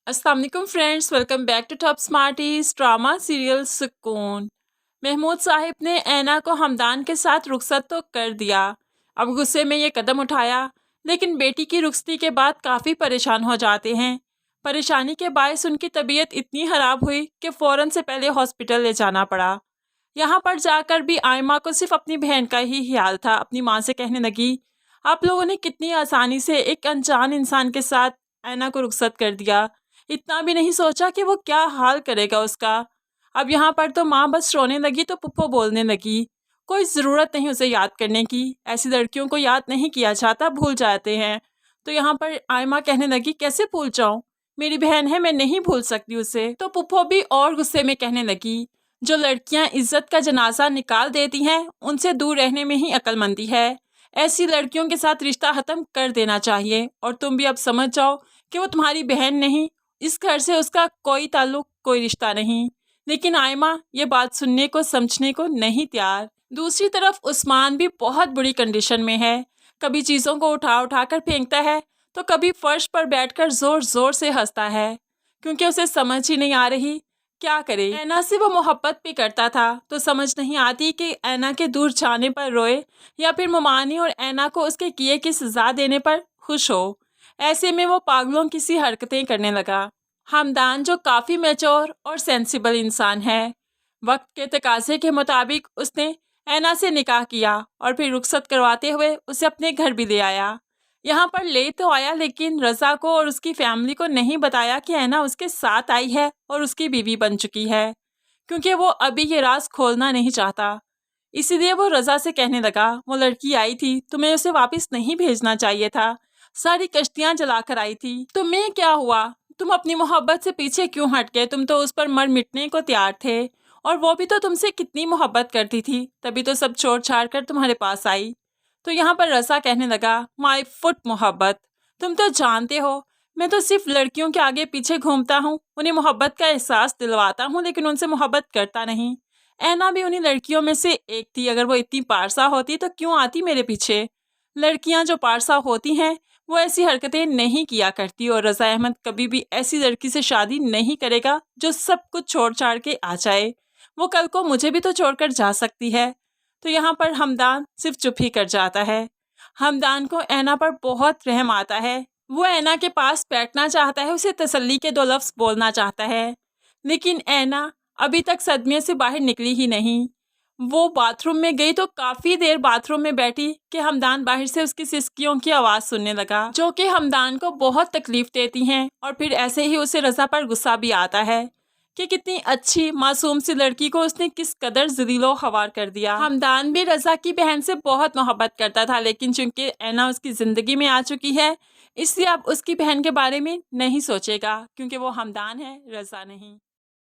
अस्सलाम वालेकुम friends, welcome back to Top Smarties drama serial Sukoon. Mahmood Sahib ने ऐना को हमदान के साथ रुखसत तो कर दिया। अब गुस्से में ये कदम उठाया, लेकिन बेटी की रुखसती के बाद काफ़ी परेशान हो जाते हैं। परेशानी के बायस उनकी तबीयत इतनी ख़राब हुई कि फ़ौरन से पहले हॉस्पिटल ले जाना पड़ा। यहाँ पर जाकर भी आयमा को सिर्फ अपनी बहन का ही ख्याल था। अपनी माँ से कहने लगी, आप लोगों ने कितनी आसानी से एक अनजान इंसान के साथ ऐना को रुखसत कर दिया। इतना भी नहीं सोचा कि वो क्या हाल करेगा उसका। अब यहाँ पर तो माँ बस रोने लगी तो पुप्पो बोलने लगी, कोई ज़रूरत नहीं उसे याद करने की, ऐसी लड़कियों को याद नहीं किया जाता, भूल जाते हैं। तो यहाँ पर आयमा कहने लगी, कैसे भूल जाऊँ, मेरी बहन है, मैं नहीं भूल सकती उसे। तो पुप्पो भी और गुस्से में कहने लगी, जो लड़कियाँ इज्जत का जनाजा निकाल देती हैं उनसे दूर रहने में ही अक्लमंदी है। ऐसी लड़कियों के साथ रिश्ता ख़त्म कर देना चाहिए। और तुम भी अब समझ जाओ कि वो तुम्हारी बहन नहीं, इस घर से उसका कोई ताल्लुक, कोई रिश्ता नहीं। लेकिन आयमा ये बात सुनने को, समझने को नहीं तैयार। दूसरी तरफ उस्मान भी बहुत बुरी कंडीशन में है। कभी चीज़ों को उठा उठा कर फेंकता है तो कभी फर्श पर बैठकर ज़ोर ज़ोर से हंसता है, क्योंकि उसे समझ ही नहीं आ रही क्या करे। ऐना से वो मोहब्बत भी करता था, तो समझ नहीं आती कि ऐना के दूर जाने पर रोए या फिर मुमानी और ऐना को उसके किए की सज़ा देने पर खुश हो। ऐसे में वो पागलों की सी हरकतें करने लगा। हमदान जो काफ़ी मैच्योर और सेंसिबल इंसान है, वक्त के तकाजे के मुताबिक उसने ऐना से निकाह किया और फिर रुखसत करवाते हुए उसे अपने घर भी ले आया। यहाँ पर ले तो आया, लेकिन रज़ा को और उसकी फैमिली को नहीं बताया कि ऐना उसके साथ आई है और उसकी बीवी बन चुकी है, क्योंकि वो अभी ये राज खोलना नहीं चाहता। इसीलिए वो रज़ा से कहने लगा, वो लड़की आई थी, तुम्हें उसे वापस नहीं भेजना चाहिए था, सारी कश्तियाँ जलाकर आई थी, तुम्हें क्या हुआ, तुम अपनी मोहब्बत से पीछे क्यों हट गए, तुम तो उस पर मर मिटने को तैयार थे, और वो भी तो तुमसे कितनी मोहब्बत करती थी, तभी तो सब छोड़ छाड़ कर तुम्हारे पास आई। तो यहाँ पर रज़ा कहने लगा, माई फुट मोहब्बत, तुम तो जानते हो मैं तो सिर्फ लड़कियों के आगे पीछे घूमता हूँ, उन्हें मोहब्बत का एहसास दिलवाता हूँ, लेकिन उनसे मोहब्बत करता नहीं। ऐना भी उन्हीं लड़कियों में से एक थी, अगर वो इतनी पारसा होती तो क्यों आती मेरे पीछे। लड़कियां जो पारसा होती हैं वो ऐसी हरकतें नहीं किया करती, और रज़ा अहमद कभी भी ऐसी लड़की से शादी नहीं करेगा जो सब कुछ छोड़ छाड़ के आ जाए। वो कल को मुझे भी तो छोड़कर जा सकती है। तो यहाँ पर हमदान सिर्फ चुप ही कर जाता है। हमदान को ऐना पर बहुत रहम आता है। वो ऐना के पास बैठना चाहता है, उसे तसल्ली के दो लफ्ज़ बोलना चाहता है, लेकिन ऐना अभी तक सदमे से बाहर निकली ही नहीं। वो बाथरूम में गई तो काफ़ी देर बाथरूम में बैठी कि हमदान बाहर से उसकी सिसकियों की आवाज़ सुनने लगा, जो कि हमदान को बहुत तकलीफ़ देती हैं। और फिर ऐसे ही उसे रज़ा पर गुस्सा भी आता है कि कितनी अच्छी मासूम सी लड़की को उसने किस कदर ज़लीलो ख़वार कर दिया। हमदान भी रज़ा की बहन से बहुत मोहब्बत करता था, लेकिन चूंकि ऐना उसकी ज़िंदगी में आ चुकी है, इसलिए अब उसकी बहन के बारे में नहीं सोचेगा, क्योंकि वो हमदान है, रज़ा नहीं।